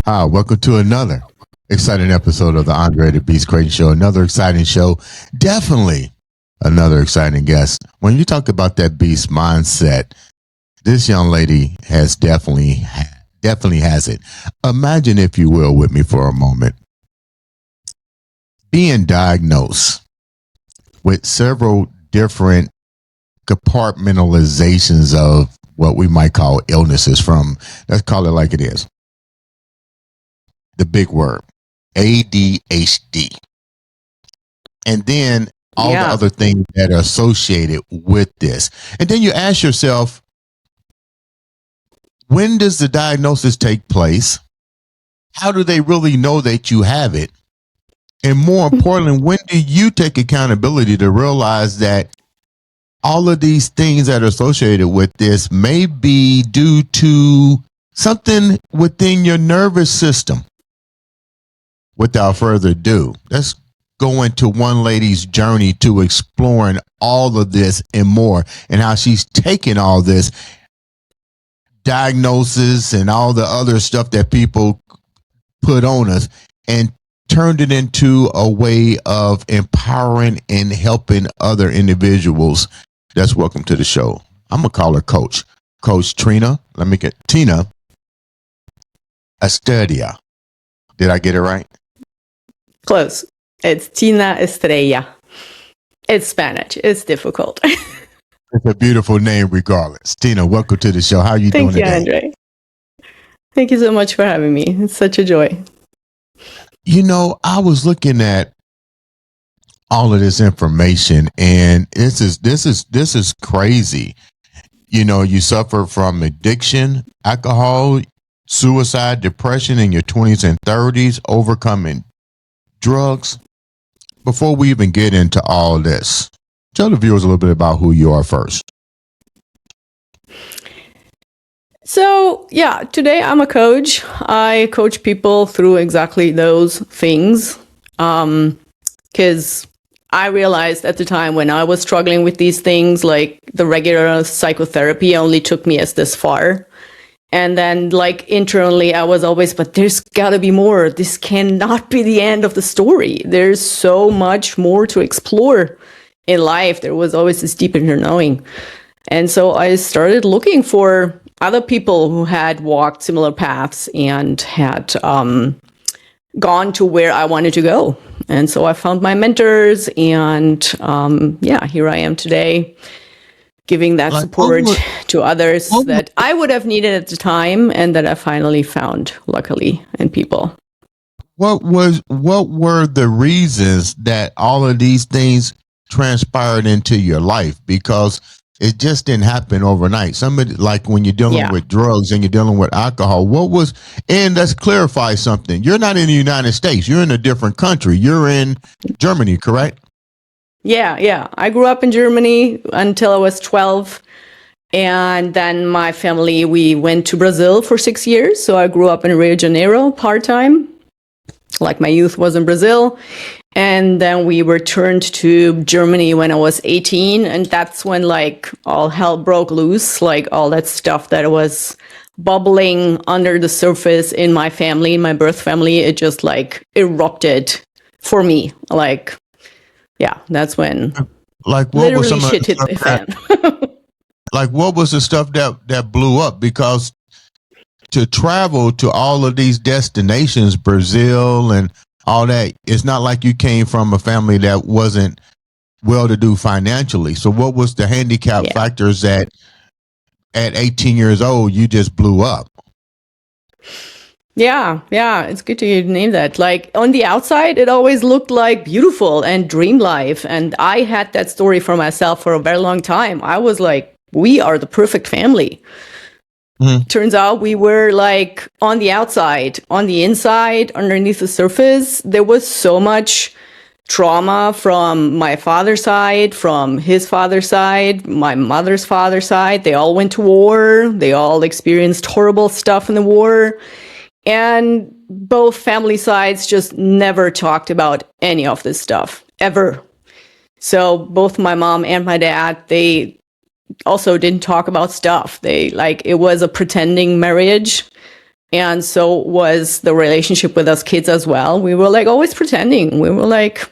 Hi, welcome to another exciting episode of the Andre The Beast Crayton Show. Another exciting show. Definitely another exciting guest. When you talk about that beast mindset, this young lady has definitely has it. Imagine, if you will, with me for a moment, being diagnosed with several different compartmentalizations of what we might call illnesses from, let's call it like it is. The big word, ADHD. And then all the other things that are associated with this. And then you ask yourself, when does the diagnosis take place? How do they really know that you have it? And more importantly, when do you take accountability to realize that all of these things that are associated with this may be due to something within your nervous system? Without further ado, let's go into one lady's journey to exploring all of this and more, and how she's taken all this diagnosis and all the other stuff that people put on us and turned it into a way of empowering and helping other individuals. That's welcome to the show. I'm going to call her Coach Trina. Let me get Tina Estrella. Did I get it right? Close. It's Tina Estrella. It's Spanish. It's difficult. It's a beautiful name regardless. Tina, welcome to the show. How are you doing today? Thank you, Andre. Thank you so much for having me. It's such a joy. You know, I was looking at all of this information, and this is crazy. You know, you suffer from addiction, alcohol, suicide, depression in your 20s and 30s, overcoming drugs. Before we even get into all this, tell the viewers a little bit about who you are first. So, today I'm a coach. I coach people through exactly those things. Because I realized at the time when I was struggling with these things, like the regular psychotherapy only took me as this far. And then internally, I was always, but there's got to be more. This cannot be the end of the story. There's so much more to explore in life. There was always this deep inner knowing. And so I started looking for other people who had walked similar paths and had gone to where I wanted to go. And so I found my mentors, and here I am today, giving that support to others that I would have needed at the time, and that I finally found, luckily, in people. What were the reasons that all of these things transpired into your life? Because it just didn't happen overnight. Somebody, like when you're dealing with drugs and you're dealing with alcohol, and let's clarify something. You're not in the United States. You're in a different country. You're in Germany, correct? Yeah. I grew up in Germany until I was 12. And then my family, we went to Brazil for 6 years. So I grew up in Rio de Janeiro part-time. Like my youth was in Brazil. And then we returned to Germany when I was 18. And that's when all hell broke loose. All that stuff that was bubbling under the surface in my family, my birth family, it just erupted for me. That's when what literally was some shit hit the fan. What was the stuff that blew up? Because to travel to all of these destinations, Brazil and all that, it's not like you came from a family that wasn't well-to-do financially. So what was the handicap factors that at 18 years old, you just blew up? Yeah, it's good to name that. On the outside, it always looked beautiful and dream life. And I had that story for myself for a very long time. I was we are the perfect family. Turns out we were like on the outside, on the inside, underneath the surface. There was so much trauma from my father's side, from his father's side, my mother's father's side. They all went to war. They all experienced horrible stuff in the war. And both family sides just never talked about any of this stuff, ever. So both my mom and my dad, they also didn't talk about stuff. It was a pretending marriage. And so was the relationship with us kids as well. We were like always pretending. We were like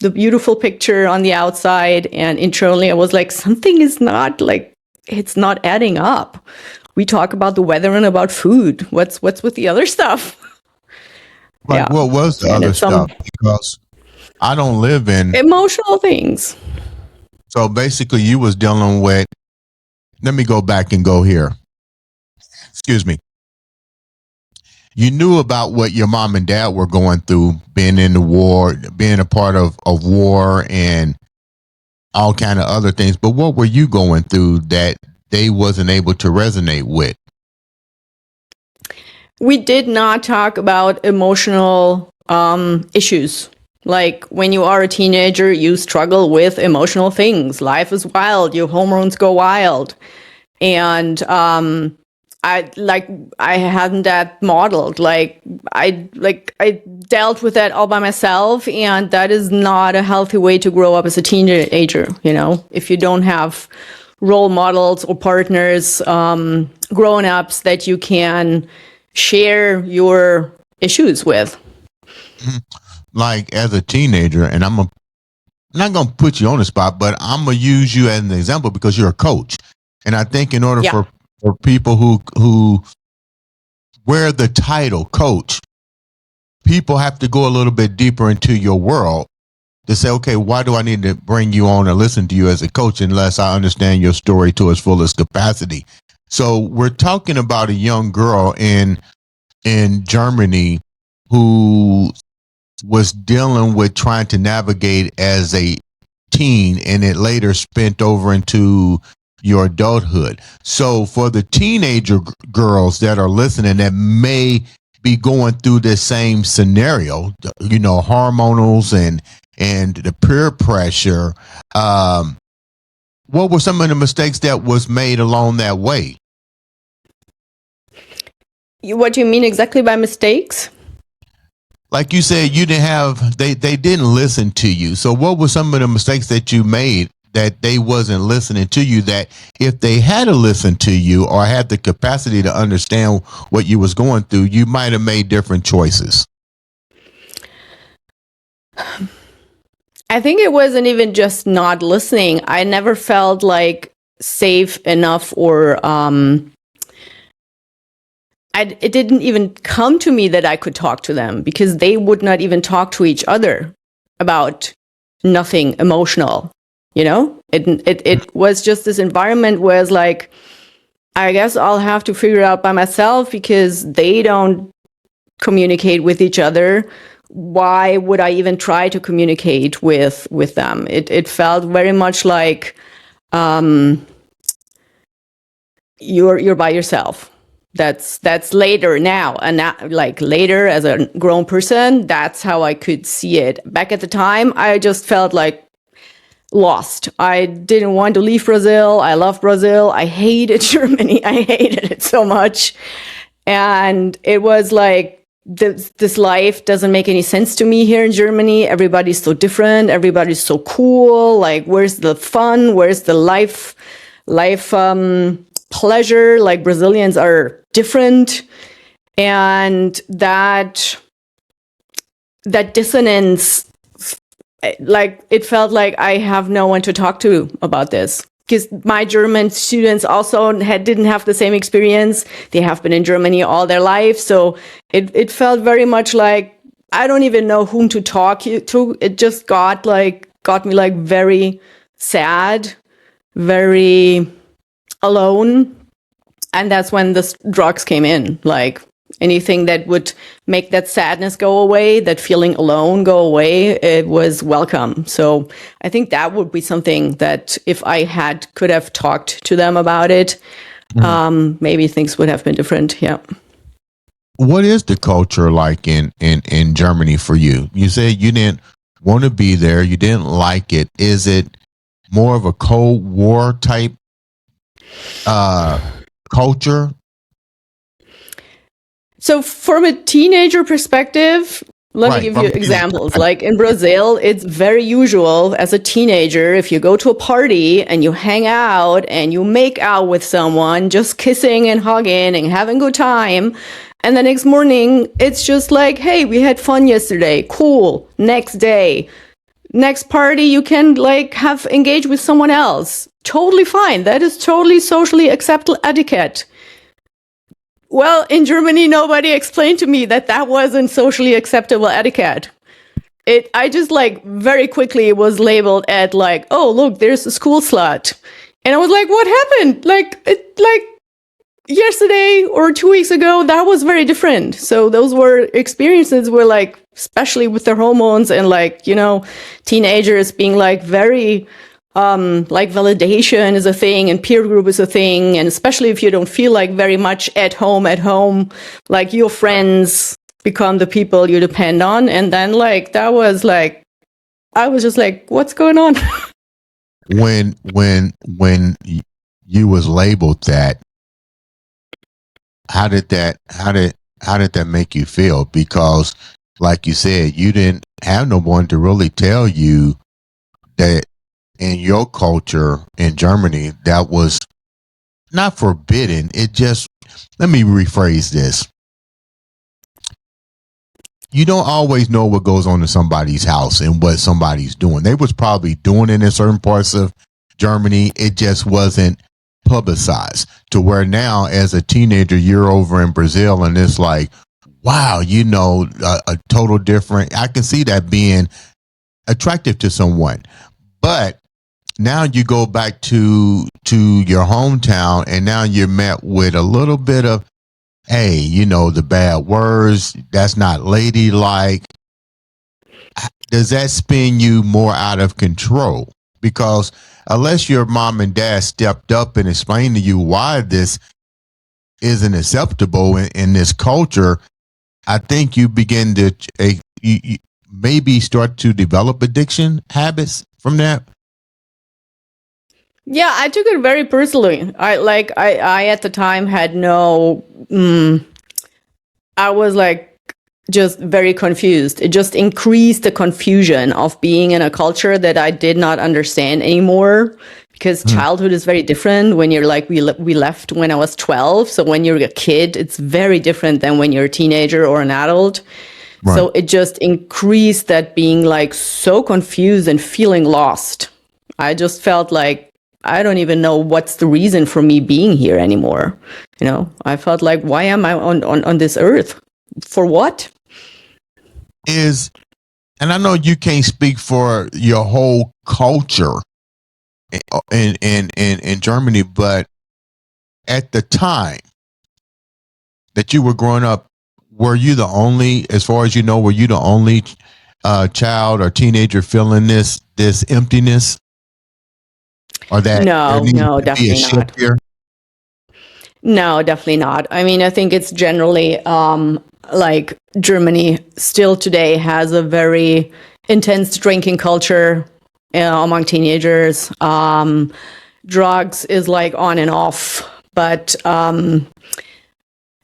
the beautiful picture on the outside. And internally I was like, something is not like, it's not adding up. We talk about the weather and about food. What's with the other stuff? Like, what was the other stuff? Because I don't live in emotional things. So basically you was dealing with, let me go back and go here. Excuse me. You knew about what your mom and dad were going through, being in the war, being a part of war and all kind of other things. But what were you going through that they wasn't able to resonate with? We did not talk about emotional issues. Like when you are a teenager, you struggle with emotional things. Life is wild. Your hormones go wild. And I hadn't that modeled. I dealt with that all by myself, and that is not a healthy way to grow up as a teenager, you know, if you don't have role models or partners, grown-ups that you can share your issues with. Like as a teenager, and I'm not going to put you on the spot, but I'm going to use you as an example because you're a coach. And I think in order for people who wear the title coach, people have to go a little bit deeper into your world to say, okay, why do I need to bring you on or listen to you as a coach unless I understand your story to its fullest capacity? So we're talking about a young girl in Germany who was dealing with trying to navigate as a teen, and it later spent over into your adulthood. So for the teenager girls that are listening that may be going through this same scenario, you know, hormonals and the peer pressure, what were some of the mistakes that was made along that way? What do you mean exactly by mistakes? Like you said, you didn't have, they didn't listen to you. So what were some of the mistakes that you made that they wasn't listening to you, that if they had to listen to you or had the capacity to understand what you was going through, you might have made different choices? I think it wasn't even just not listening. I never felt like safe enough or it didn't even come to me that I could talk to them because they would not even talk to each other about nothing emotional. You know, it was just this environment where it's like, I guess I'll have to figure it out by myself because they don't communicate with each other. Why would I even try to communicate with them? It felt very much like you're by yourself. That's later now, and like later as a grown person, that's how I could see it. Back at the time, I just felt like lost. I didn't want to leave Brazil. I love Brazil. I hated Germany. I hated it so much. And it was like, this life doesn't make any sense to me here in Germany. Everybody's so different. Everybody's so cool. Like, where's the fun? Where's the life pleasure? Like, Brazilians are different. And that dissonance, like, it felt like I have no one to talk to about this. Because my German students also didn't have the same experience. They have been in Germany all their life. So it felt very much like I don't even know whom to talk to. It just got me like very sad, very alone. And that's when the drugs came in. Like, Anything that would make that sadness go away, that feeling alone go away, it was welcome. So I think that would be something that if I could have talked to them about it, maybe things would have been different. Yeah. What is the culture like in Germany for you? You said you didn't want to be there. You didn't like it. Is it more of a Cold War type culture? So from a teenager perspective, let me give you examples. Like in Brazil, it's very usual as a teenager, if you go to a party and you hang out and you make out with someone, just kissing and hugging and having a good time. And the next morning, it's just like, hey, we had fun yesterday. Cool. Next day. Next party, you can like have engaged with someone else. Totally fine. That is totally socially acceptable etiquette. Well, in Germany, nobody explained to me that wasn't socially acceptable etiquette. I just like very quickly was labeled at like, oh, look, there's a school slut. And I was like, what happened? Like yesterday or 2 weeks ago, that was very different. So those were experiences where like, especially with their hormones and like, you know, teenagers being like very like validation is a thing and peer group is a thing. And especially if you don't feel like very much at home, like your friends become the people you depend on. And then like, that was like, I was just like, what's going on? When you was labeled that, how did that make you feel? Because like you said, you didn't have no one to really tell you that in your culture in Germany, that was not forbidden. It just, let me rephrase this. You don't always know what goes on in somebody's house and what somebody's doing. They was probably doing it in certain parts of Germany. It just wasn't publicized to where now as a teenager, you're over in Brazil and it's like, wow, you know, a total different. I can see that being attractive to someone, but now you go back to your hometown and now you're met with a little bit of, hey, you know, the bad words, that's not ladylike. Does that spin you more out of control? Because unless your mom and dad stepped up and explained to you why this isn't acceptable in this culture, I think you begin to you maybe start to develop addiction habits from that. Yeah, I took it very personally. I at the time had no, I was like just very confused. It just increased the confusion of being in a culture that I did not understand anymore, because childhood is very different when you're like, we left when I was 12. So when you're a kid, it's very different than when you're a teenager or an adult. Right. So it just increased that being like so confused and feeling lost. I just felt like, I don't even know what's the reason for me being here anymore. You know, I felt like, why am I on this earth? For what? And I know you can't speak for your whole culture in Germany, but at the time that you were growing up, were you the only, as far as you know, were you the only child or teenager feeling this emptiness? Or that no, definitely not. Here? No, definitely not. I mean, I think it's generally like Germany still today has a very intense drinking culture among teenagers. Drugs is like on and off, but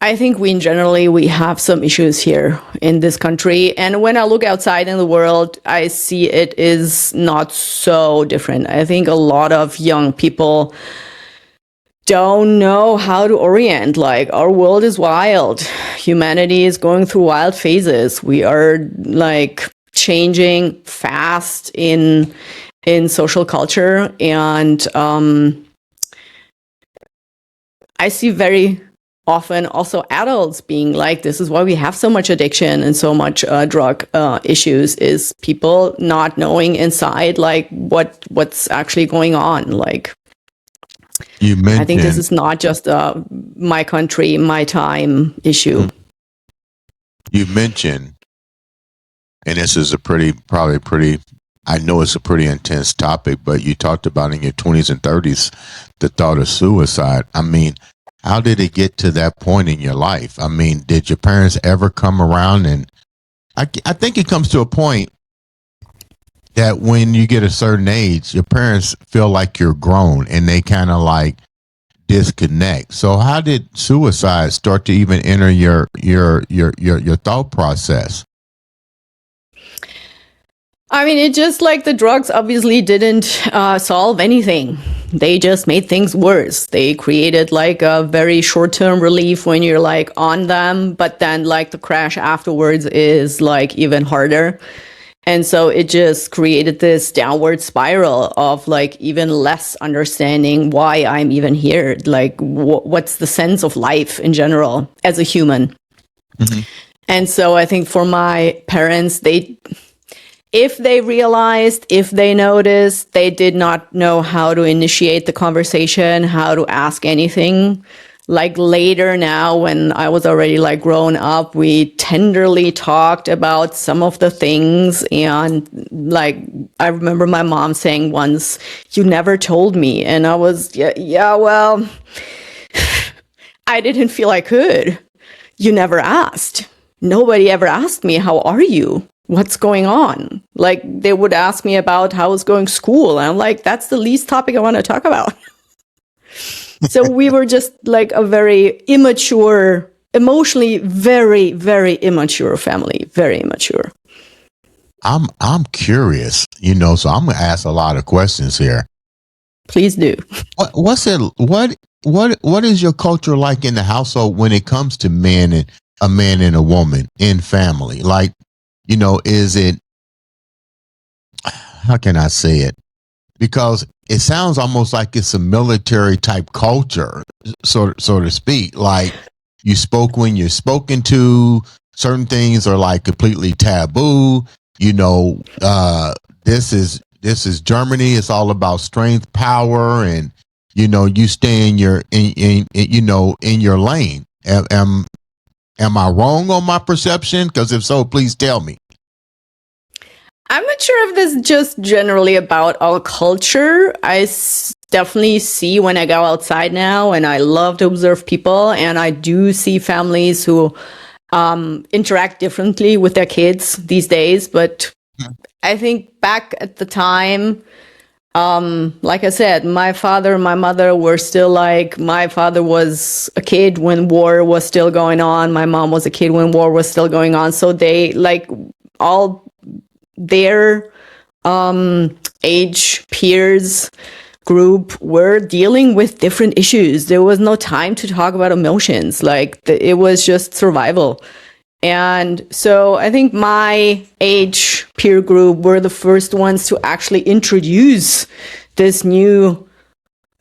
I think we have some issues here in this country. And when I look outside in the world, I see it is not so different. I think a lot of young people don't know how to orient. Like, our world is wild. Humanity is going through wild phases. We are like changing fast in social culture. And I see very often also adults being like, this is why we have so much addiction and so much drug issues, is people not knowing inside like what's actually going on. Like, I think this is not just my country, my time issue. You mentioned, and this is probably pretty, I know it's a pretty intense topic, but you talked about in your 20s and 30s the thought of suicide. I mean, how did it get to that point in your life? I mean, did your parents ever come around? And I think it comes to a point that when you get a certain age, your parents feel like you're grown and they kind of like disconnect. So how did suicide start to even enter your thought process? I mean, it just like the drugs obviously didn't solve anything. They just made things worse. They created like a very short-term relief when you're like on them, but then like the crash afterwards is like even harder. And so it just created this downward spiral of like even less understanding why I'm even here. Like what's the sense of life in general as a human? Mm-hmm. And so I think for my parents, if they realized, if they noticed, they did not know how to initiate the conversation, how to ask anything. Like later now, when I was already like grown up, we tenderly talked about some of the things. And like, I remember my mom saying once, "You never told me." And I was, yeah, well, I didn't feel I could. You never asked. Nobody ever asked me, "How are you? What's going on?" Like they would ask me about how was going school. And I'm like, that's the least topic I want to talk about. So we were just like a very immature, emotionally very, very immature family, very immature. I'm curious, so I'm gonna ask a lot of questions here. Please do. What is your culture like in the household when it comes to a man and a woman in family? Like, is it, how can I say it? Because it sounds almost like it's a military type culture, so to speak. Like you spoke when you're spoken to. Certain things are like completely taboo. This is Germany. It's all about strength, power, and you stay in your in your lane. Am I wrong on my perception? Because if so, please tell me. I'm not sure if this is just generally about our culture. I definitely see when I go outside now, and I love to observe people, and I do see families who interact differently with their kids these days. But I think back at the time, like I said, my father and my mother were still like, my father was a kid when war was still going on. My mom was a kid when war was still going on. So they like all their age peers group were dealing with different issues. There was no time to talk about emotions. Like it was just survival. And so I think my age peer group were the first ones to actually introduce this new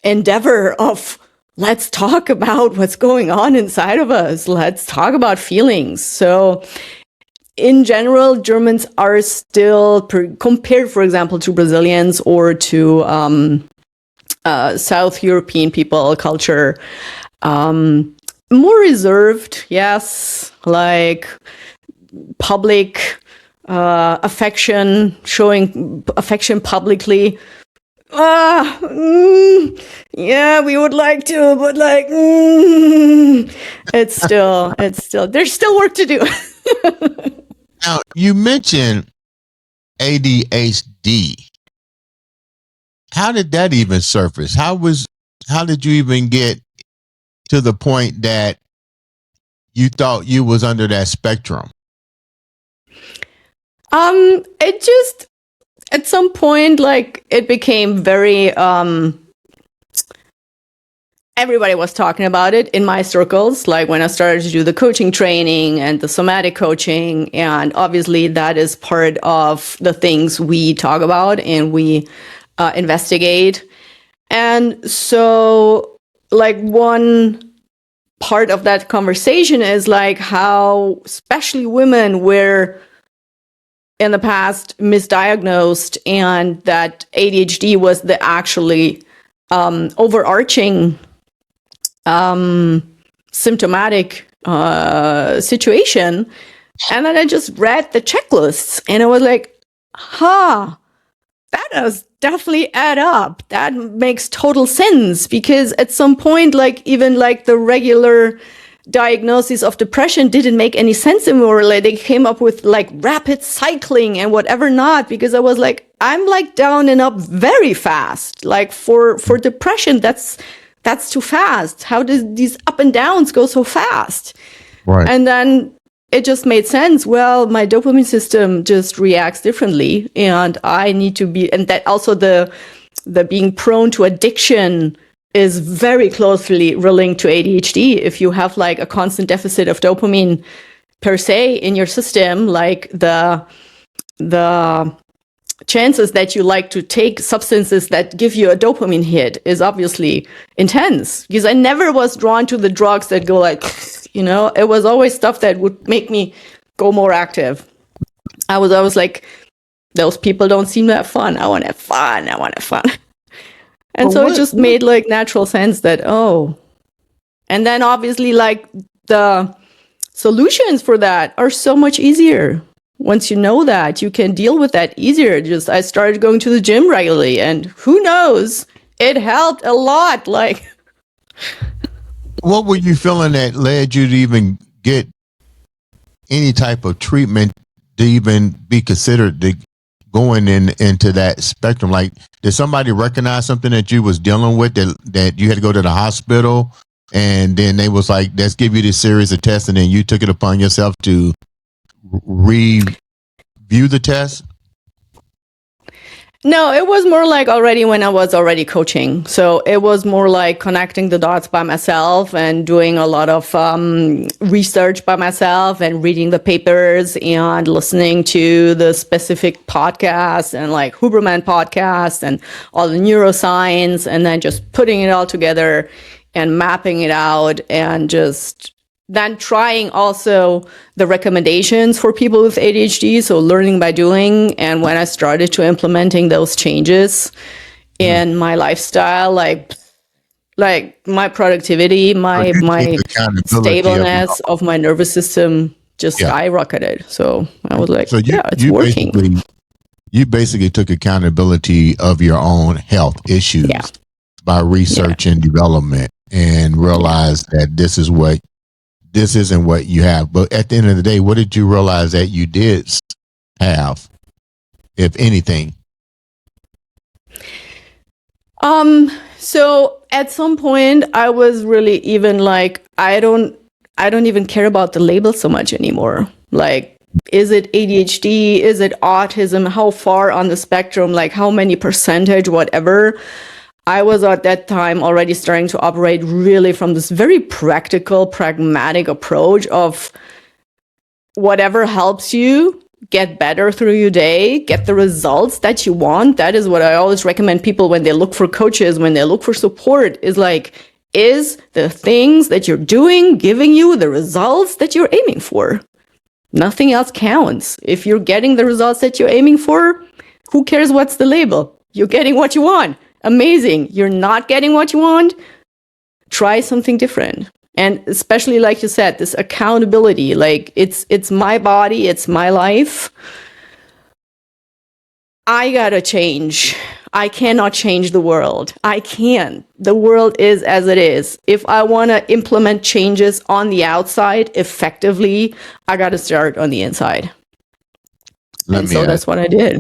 endeavor of let's talk about what's going on inside of us. Let's talk about feelings. So in general, Germans are still, compared, for example, to Brazilians or to South European people culture, more reserved, yes, like public affection, showing affection publicly. Yeah, we would like to, but like, it's still, there's still work to do. Now, you mentioned ADHD. How did that even surface? How did you even get to the point that you thought you was under that spectrum? It just, at some point, like, it became very, everybody was talking about it in my circles, like when I started to do the coaching training and the somatic coaching. And obviously that is part of the things we talk about and we investigate. And so like one part of that conversation is like how especially women were in the past misdiagnosed, and that ADHD was the actually overarching symptomatic situation. And then I just read the checklists and I was like, that does definitely add up. That makes total sense, because at some point, like even like the regular diagnosis of depression didn't make any sense anymore. Like they came up with like rapid cycling and whatever not, because I was like, I'm like down and up very fast. Like for depression, that's too fast. How does these up and downs go so fast? Right. And then it just made sense. Well, my dopamine system just reacts differently, and I need to be, and that also the being prone to addiction is very closely linked to ADHD. If you have like a constant deficit of dopamine per se in your system, like the chances that you like to take substances that give you a dopamine hit is obviously intense, because I never was drawn to the drugs that go like, it was always stuff that would make me go more active. I was always like, those people don't seem to have fun. I want to have fun. And well, so it just made like natural sense that, and then obviously like the solutions for that are so much easier. Once you know that, you can deal with that easier. I started going to the gym regularly, and who knows, it helped a lot. Like, what were you feeling that led you to even get any type of treatment to even be considered going into that spectrum? Like, did somebody recognize something that you was dealing with that you had to go to the hospital, and then they was like, let's give you this series of tests, and then you took it upon yourself to review the test? No, it was more like already when I was already coaching. So it was more like connecting the dots by myself and doing a lot of research by myself and reading the papers and listening to the specific podcasts and like Huberman podcasts and all the neuroscience, and then just putting it all together and mapping it out, and just then trying also the recommendations for people with ADHD, so learning by doing. And when I started to implementing those changes in my lifestyle, like my productivity, my stableness of my nervous system just skyrocketed. So I was like, it's working. You basically took accountability of your own health issues by research and development, and realized that this isn't what you have. But at the end of the day, what did you realize that you did have, if anything? So at some point I was really even like, I don't even care about the label so much anymore. Like, is it ADHD? Is it autism? How far on the spectrum? Like, how many percentage, whatever. I was at that time already starting to operate really from this very practical, pragmatic approach of whatever helps you get better through your day, get the results that you want. That is what I always recommend people when they look for coaches, when they look for support, is like, is the things that you're doing giving you the results that you're aiming for? Nothing else counts. If you're getting the results that you're aiming for, who cares what's the label? You're getting what you want. Amazing. You're not getting what you want, try something different. And especially, like you said, this accountability, like it's my body, it's my life. I gotta change. I cannot change the world. I can't. The world is as it is. If I want to implement changes on the outside effectively, I gotta start on the inside. That's what I did.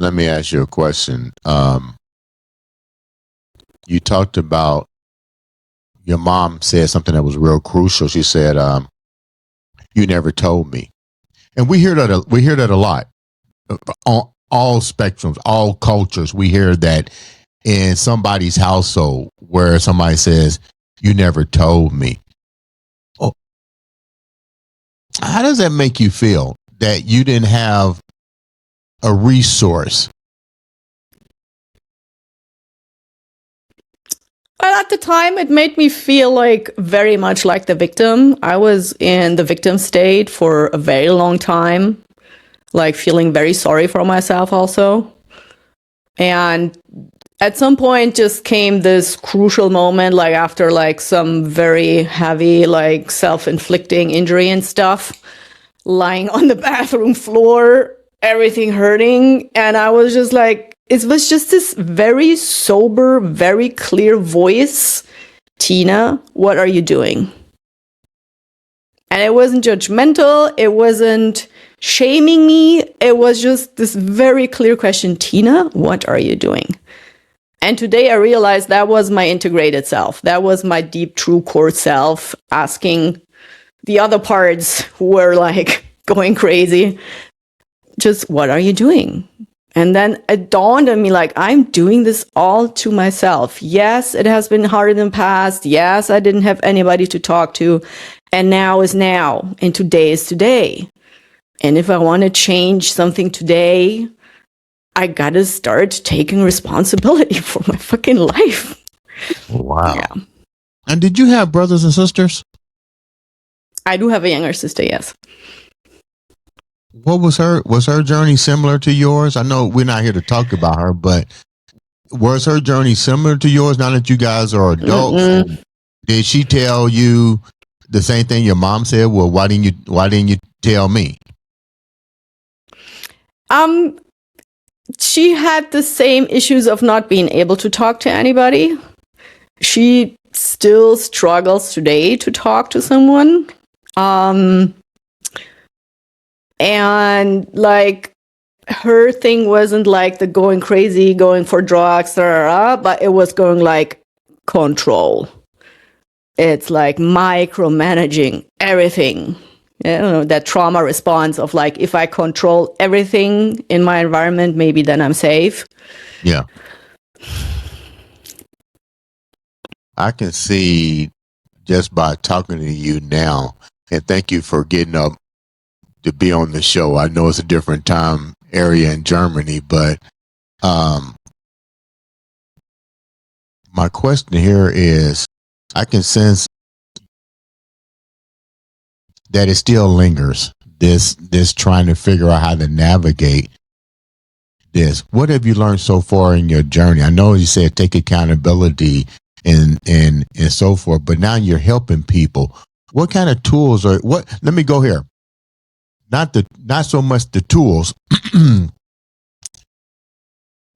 Let me ask you a question. You talked about your mom said something that was real crucial. She said, "You never told me," and we hear that a lot on all spectrums, all cultures. We hear that in somebody's household where somebody says, "You never told me." Oh, how does that make you feel that you didn't have a resource? Well, at the time, it made me feel like very much like the victim. I was in the victim state for a very long time, like feeling very sorry for myself also. And at some point just came this crucial moment, like after like some very heavy, like self-inflicting injury and stuff, lying on the bathroom floor, everything hurting. And I was just like, it was just this very sober, very clear voice. Tina, what are you doing? And it wasn't judgmental. It wasn't shaming me. It was just this very clear question. Tina, what are you doing? And today I realized that was my integrated self. That was my deep, true core self asking the other parts who were like going crazy, just what are you doing? And then it dawned on me like, I'm doing this all to myself. Yes, it has been hard in the past. Yes, I didn't have anybody to talk to. And now is now. And today is today. And if I want to change something today, I got to start taking responsibility for my fucking life. Wow. Yeah. And did you have brothers and sisters? I do have a younger sister, yes. What was her journey similar to yours? I know we're not here to talk about her, but was her journey similar to yours now that you guys are adults? Mm-mm. Did she tell you the same thing your mom said? Well, why didn't you tell me? She had the same issues of not being able to talk to anybody. She still struggles today to talk to someone. And like her thing wasn't like the going crazy, going for drugs, but it was going like control. It's like micromanaging everything. You know, that trauma response of like, if I control everything in my environment, maybe then I'm safe. Yeah. I can see just by talking to you now, and thank you for getting up to be on the show. I know it's a different time area in Germany, but my question here is, I can sense that it still lingers, this trying to figure out how to navigate this. What have you learned so far in your journey? I know you said take accountability and so forth, but now you're helping people. What kind of tools are what? Let me go here. Not so much the tools,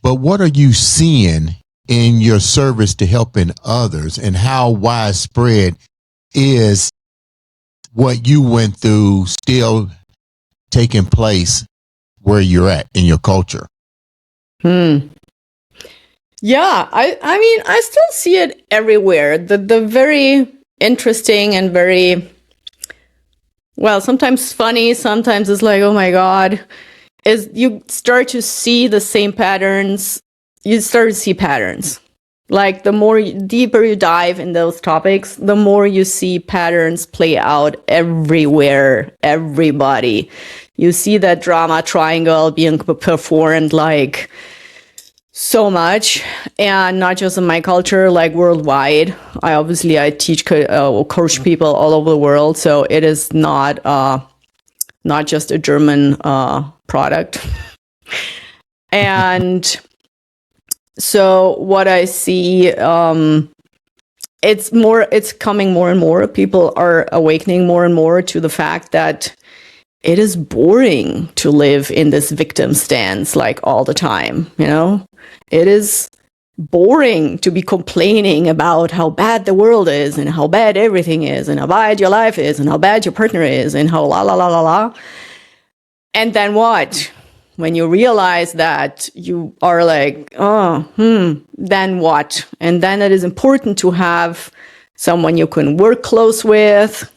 but what are you seeing in your service to helping others, and how widespread is what you went through still taking place where you're at in your culture? Yeah, I mean, I still see it everywhere. The very interesting and very, well, sometimes funny, sometimes it's like, oh my God, is you start to see the same patterns. You start to see patterns. Like the more deeper you dive in those topics, the more you see patterns play out everywhere, everybody. You see that drama triangle being performed like so much, and not just in my culture, like worldwide. I teach coach people all over the world, so it is not just a German product. And so what I see, it's coming more and more. People are awakening more and more to the fact that it is boring to live in this victim stance like all the time, you know? It is boring to be complaining about how bad the world is and how bad everything is and how bad your life is and how bad your partner is and how la la la la la. And then what? When you realize that, you are like, then what? And then it is important to have someone you can work close with,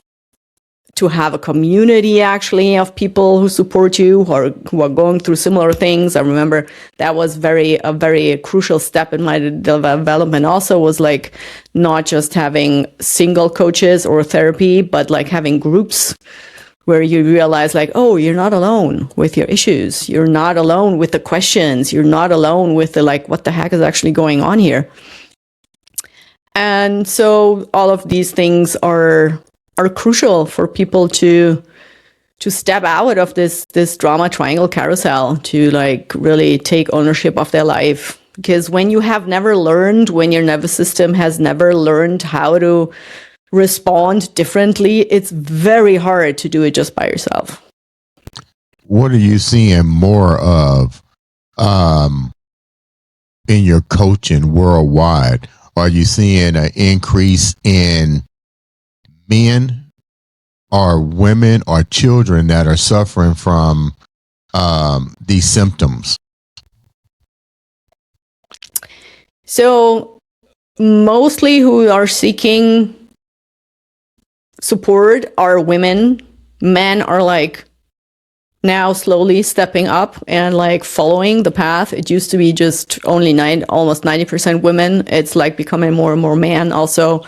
to have a community actually of people who support you, who are going through similar things. I remember that was a very crucial step in my development also, was like not just having single coaches or therapy, but like having groups where you realize like, oh, you're not alone with your issues. You're not alone with the questions. You're not alone with the like, what the heck is actually going on here? And so all of these things are crucial for people to step out of this drama triangle carousel, to like really take ownership of their life. Because when you have never learned, when your nervous system has never learned how to respond differently, it's very hard to do it just by yourself. what are you seeing more of in your coaching worldwide? Are you seeing an increase in men or women or children that are suffering from these symptoms? So mostly who are seeking support are women. Men are like now slowly stepping up and like following the path. It used to be just only almost 90% women. It's like becoming more and more men also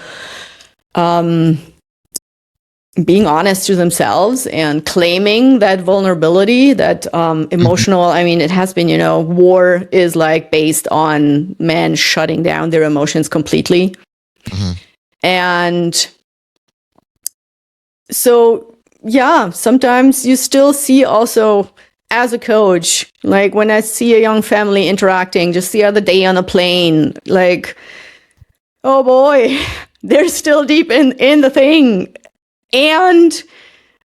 being honest to themselves and claiming that vulnerability, that emotional, I mean, it has been, war is like based on men shutting down their emotions completely. And so, yeah, sometimes you still see also as a coach, like when I see a young family interacting just the other day on a plane, like, oh boy, they're still deep in the thing. And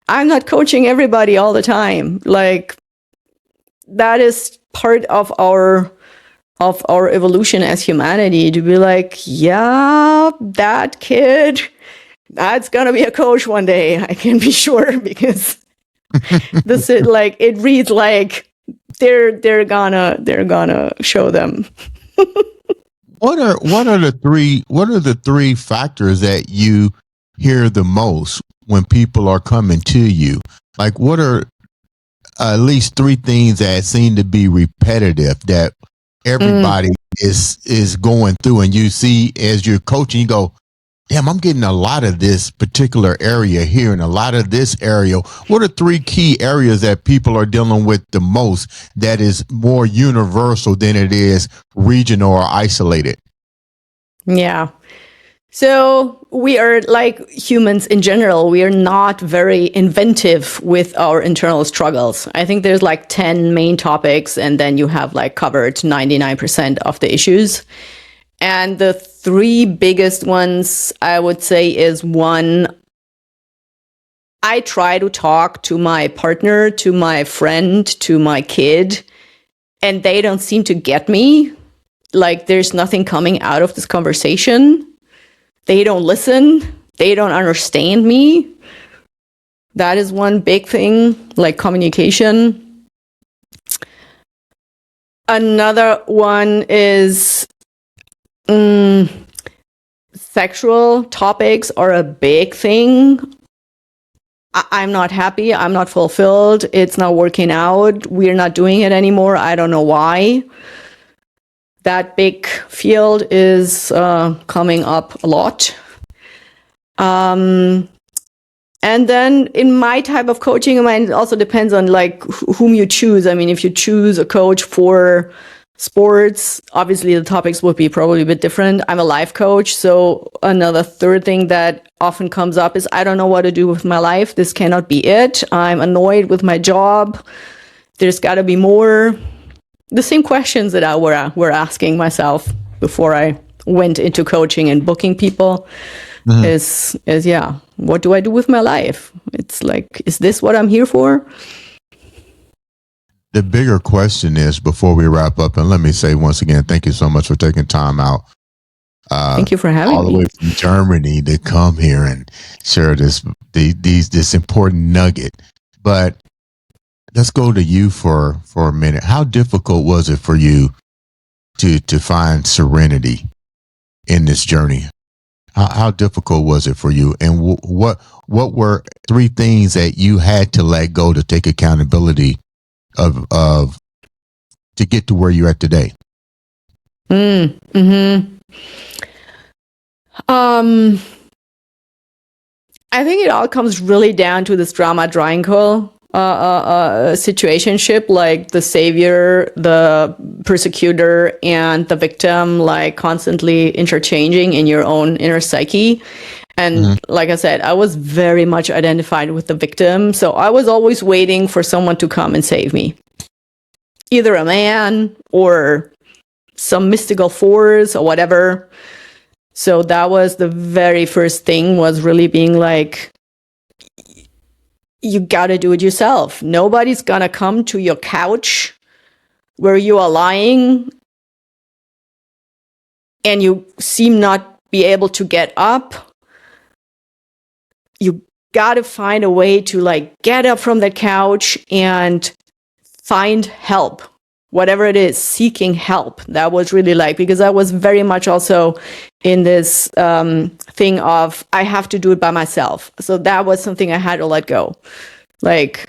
I'm not coaching everybody all the time. Like that is part of our evolution as humanity, to be like, yeah, that kid, that's gonna be a coach one day. I can be sure, because this is like, it reads like they're gonna show them. What are the three factors that you hear the most when people are coming to you? Like, what are at least three things that seem to be repetitive that everybody is going through, and you see as you're coaching, you go, damn, I'm getting a lot of this particular area here and a lot of this area. What are three key areas that people are dealing with the most that is more universal than it is regional or isolated? Yeah. So we are like humans in general. We are not very inventive with our internal struggles. I think there's like 10 main topics, and then you have like covered 99% of the issues. And the three biggest ones, I would say, is one, I try to talk to my partner, to my friend, to my kid, and they don't seem to get me. Like there's nothing coming out of this conversation. They don't listen. They don't understand me. That is one big thing, like communication. Another one is sexual topics are a big thing. I'm not happy. I'm not fulfilled. It's not working out. We're not doing it anymore. I don't know why. That big field is coming up a lot. And then in my type of coaching, I mean, it also depends on like whom you choose. I mean, if you choose a coach for sports, obviously the topics would be probably a bit different. I'm a life coach. So another third thing that often comes up is, I don't know what to do with my life. This cannot be it. I'm annoyed with my job. There's got to be more. The same questions that I were asking myself before I went into coaching and booking people is yeah, what do I do with my life? It's like, is this what I'm here for? The bigger question is, before we wrap up, and let me say once again, thank you so much for taking time out. Thank you for having me. All the way from Germany to come here and share this important nugget. But let's go to you for a minute. How difficult was it for you to find serenity in this journey? How difficult was it for you? And what were three things that you had to let go to take accountability of to get to where you're at today? I think it all comes really down to this drama triangle situationship, like the savior, the persecutor, and the victim, like constantly interchanging in your own inner psyche. And like I said, I was very much identified with the victim. So I was always waiting for someone to come and save me. Either a man or some mystical force or whatever. So that was the very first thing, was really being like, you got to do it yourself. Nobody's going to come to your couch where you are lying and you seem not be able to get up. You got to find a way to like get up from the couch and find help, whatever it is, seeking help. That was really like, because I was very much also in this thing of I have to do it by myself. So that was something I had to let go. Like,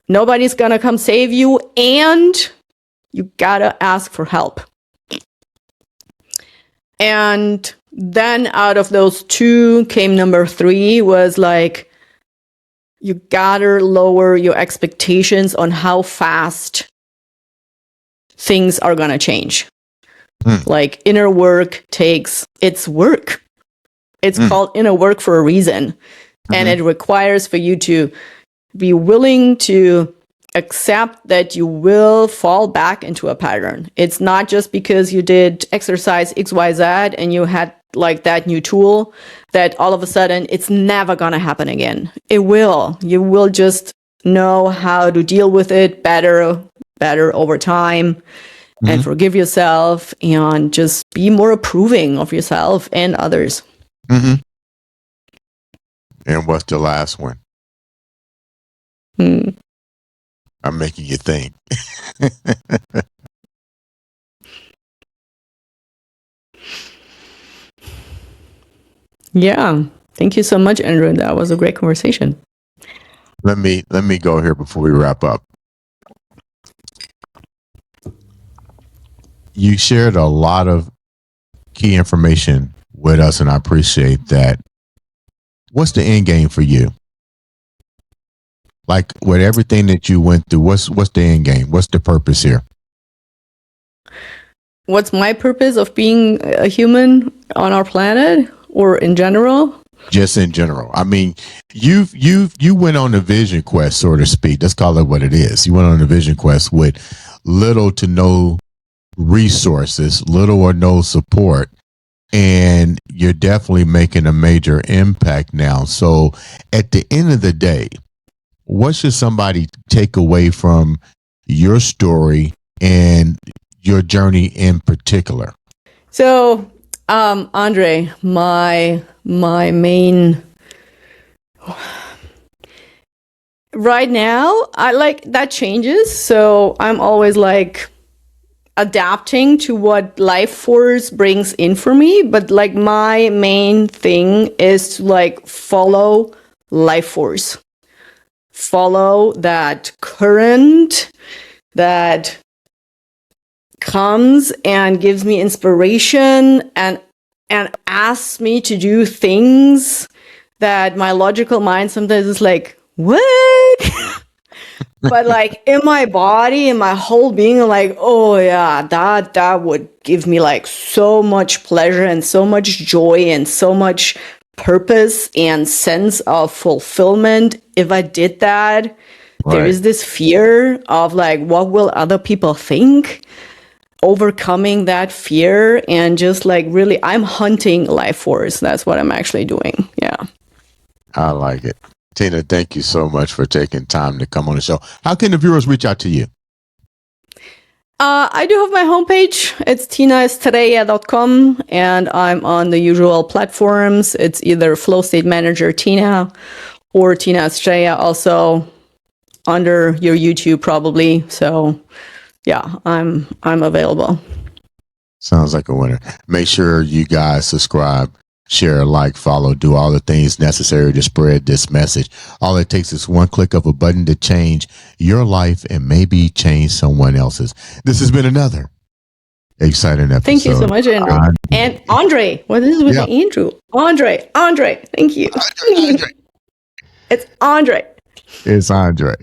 nobody's gonna come save you, and you gotta ask for help. And then out of those two came number 3, was like, you gotta lower your expectations on how fast things are gonna change. Like, inner work takes its work. It's called inner work for a reason. And it requires for you to be willing to accept that you will fall back into a pattern. It's not just because you did exercise XYZ and you had like that new tool that all of a sudden it's never gonna happen again. It will. You will just know how to deal with it better over time. And forgive yourself and just be more approving of yourself and others. And what's the last one? I'm making you think. Yeah. Thank you so much, Andrew. That was a great conversation. Let me go here before we wrap up. You shared a lot of key information with us, and I appreciate that. What's the end game for you? Like, with everything that you went through, what's the end game? What's the purpose here? What's my purpose of being a human on our planet, or in general? Just in general. I mean, you went on a vision quest, so to speak. Let's call it what it is. You went on a vision quest with little to no resources, little or no support, and you're definitely making a major impact now. So at the end of the day, what should somebody take away from your story and your journey in particular? So, Andre, my main right now, I like that changes. So I'm always like adapting to what life force brings in for me. But like my main thing is to like follow life force. Follow that current that comes and gives me inspiration and asks me to do things that my logical mind sometimes is like, what? But like in my body, in my whole being, I'm like, oh yeah, that would give me like so much pleasure and so much joy and so much purpose and sense of fulfillment if I did that. Right. There is this fear of like, what will other people think? Overcoming that fear and just like really, I'm hunting life force. That's what I'm actually doing. Yeah. I like it. Tina, thank you so much for taking time to come on the show. How can the viewers reach out to you? I do have my homepage. It's tinaestrella.com, and I'm on the usual platforms. It's either Flow State Manager Tina or Tina Estrella, also under your YouTube probably. So yeah, I'm available. Sounds like a winner. Make sure you guys subscribe, share, like, follow, do all the things necessary to spread this message. All it takes is one click of a button to change your life and maybe change someone else's. This has been another exciting episode. Thank you so much, Andrew. And Andre. What is with Andrew? Andre. Thank you. Andre. It's Andre. It's Andre.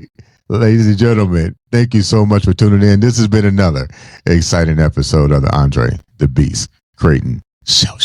Ladies and gentlemen, thank you so much for tuning in. This has been another exciting episode of the Andre The Beast Crayton Show.